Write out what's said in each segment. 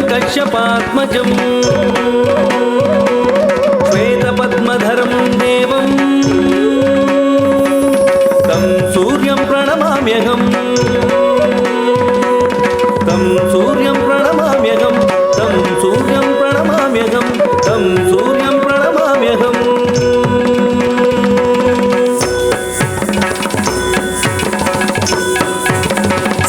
कश्यपात्मजं श्वेतपद्मधरं देवं तं सूर्यं प्रणमाम्यहं तं सूर्यं प्रणमाम्यहं तं सूर्यं प्रणमाम्यहं तं सूर्यं प्रणमाम्यहम्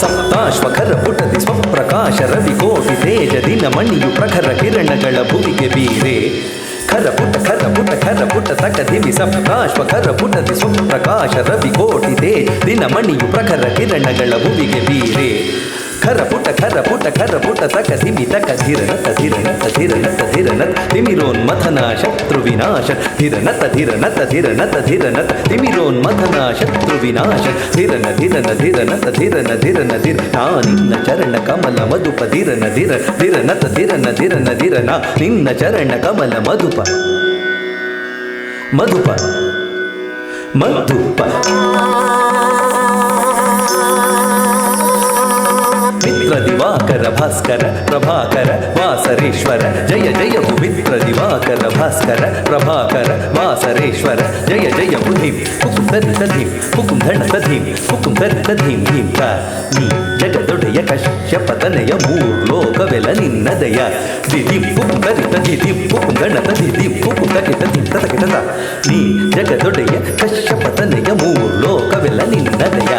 ಸಪ್ತಾಶ್ವಖರ ಪುಟದಿ ಸ್ವಪ್ರಕಾಶ ರವಿಕೋಟಿ ತೇಜ ದಿನಮಣಿಯು ಪ್ರಖರ ಕಿರಣಗಳ ಭುವಿಗೆ ಬೀರೆ ಖರ ಪುಟ ತಕ ದಿವಿ ಸಪ್ತಾಶ್ವಖರ ಪುಟದಿ ಸ್ವಪ್ರಕಾಶ ರವಿಕೋಟಿ ತೇಜ ದಿನಮಣಿಯು ಪ್ರಖರ ಕಿರಣಗಳ ಭುವಿಗೆ ಬೀರೆ ಖರ ಪುಟ ತಕ ದಿವಿ ತಕ ಧಿರನತ ತಿಮಿರೋನ್ಮಥನ ಶತ್ರು ವಿನಾಶ ಧಿರನತ ತಿಮಿರೋನ್ಮಥನ ಶತ್ರು ವಿನಾಶ ಧಿರನ ನಿನ್ನ ಚರಣ ಕಮಲ ಮಧುಪ ಧಿರನತ ನಿನ್ನ ಚರಣ ಕಮಲ ಮಧುಪ मित्र दिवाकर भास्कर प्रभाकर वासरेश्वर जय जय मित्र दिवाकर भास्कर प्रभाकर वासरेश्वर जय जय धीम हुकुम धरित धीम धीम का नी जगदೊಡೆಯ ಕಶ್ಯಪತನಯ ಮೂರ್ಲೋಕವೆಲ ನಿನ್ನದಯ ದಿದಿಂ ಹುಕುಂ ಧರಿತ ದಿದಿಂ ಹುಕುಂ ಗಣತ ದಿದಿಂ ಹುಕುಂ ತಕಿತ ದಿಂ ತಕಿತ ನೀ ಜಗದೊಡೆಯ ಕಶ್ಯಪತನಯ ಮೂರ್ಲೋಕವೆಲ ನಿನ್ನದಯ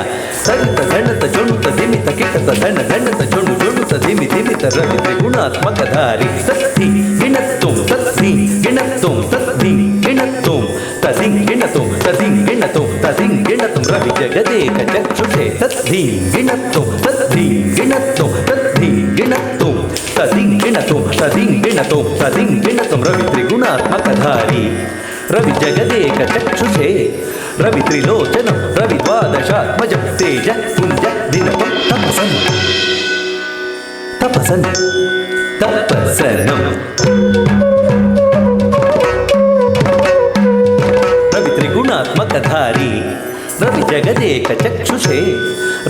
ಸರಿತ ಗಣತ ಜೊಣುತ ದಿಮಿತ ಕಿಟತ ಧನ ಗಣತ ಜೊಣುತ ದಿಮಿತ ರವಿ ತ್ರಿಗುಣಾತ್ಮಕಧಾರಿ ತತ್ತಿ ಗಿಣತ್ತುಂ ತದ್ದಿ ಗಿಣತ್ತುಂ ರವಿ ಜಗದೇಕ ಚಕ್ಷುಷೆ ತದ್ದಿ ಗಿಣತ್ತುಂ ತದ್ದಿ ಗಿಣತ್ತುಂ ರವಿ ತ್ರಿಗುಣಾತ್ಮಕಧಾರಿ ರವಿ ಜಗದೇಕ ಚಕ್ಷುಷೇ ರವಿ ತ್ರಿಲೋಚನಂ ರವಿ ದ್ವಾದಶಾತ್ಮಜಂ ತೇಜ ಪುಂಜ ದಿನಪಂ ತಪಸನಂ ರವಿ ತ್ರಿಗುಣಾತ್ಮಕಧಾರಿ ರವಿ ಜಗದೇಕ ಚಕ್ಷುಷೇ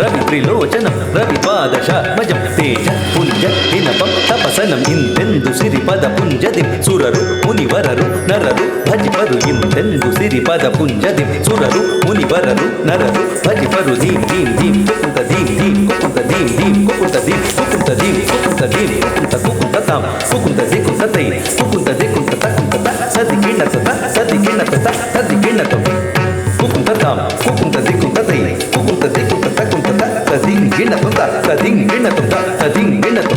ರವಿ ತ್ರಿಲೋಚನಂ ರವಿ ದ್ವಾದಶಾತ್ಮಜಂ ತೇಜ ಪುಂಜ ದಿನಪಂ ತಪಸನಂ ಇಂದೆಂದು ಸಿರಿಪದ ಪುಂಜದಿಂ ಸುರರು ಮುನಿವರರು ನರರು ಭಜಿಪರು ಇಂದೆಂದು ಸಿರಿಪದ ಪುಂಜದಿಂ ಸುರರು ಮುನಿವರರು ನರರು ಭಜಿಪರು ಧೀಂ ಧೀಂ ಧೀಂ ಕುಕುಂತ ಧೀಂ ಧೀಂ ಕುಕುಂತ ಧೀಂ ಧೀಂ ಕುಕುಂತ ಧೀಂ ಕುಕುಂತ ಧೀಂ ಕುಕುಂತ ಧೀಂ ಕುಕುಂತ ಕುಕುಂತ ತಾಂ ಕುಕುಂತ ದಿಕುಂತ ತೈ ಕುಕುಂತ ದಿಕುಂತ ತಕುಂತ ಸದಿ ಕಿಣತ ತದಿ ಕಿಣತ ಕುಕುಂತ ತಾಂ ಕುಕುಂತ ದಿಕುಂತ ತೈ ಕುಕುಂತ ದಿಕುಂತ ತಕುಂತ ತದಿಂ ಗಿಣತ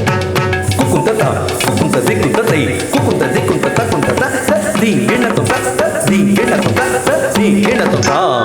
ಕುಕುಂತ ತಾಂ ಕುಕುಂತ ದಿಕುಂತ ತೈ ಕುಕುಂತ ದಿಕುಂತ ತಕುಂತ ತದಿಂ ಗಿಣತ ತಾಂ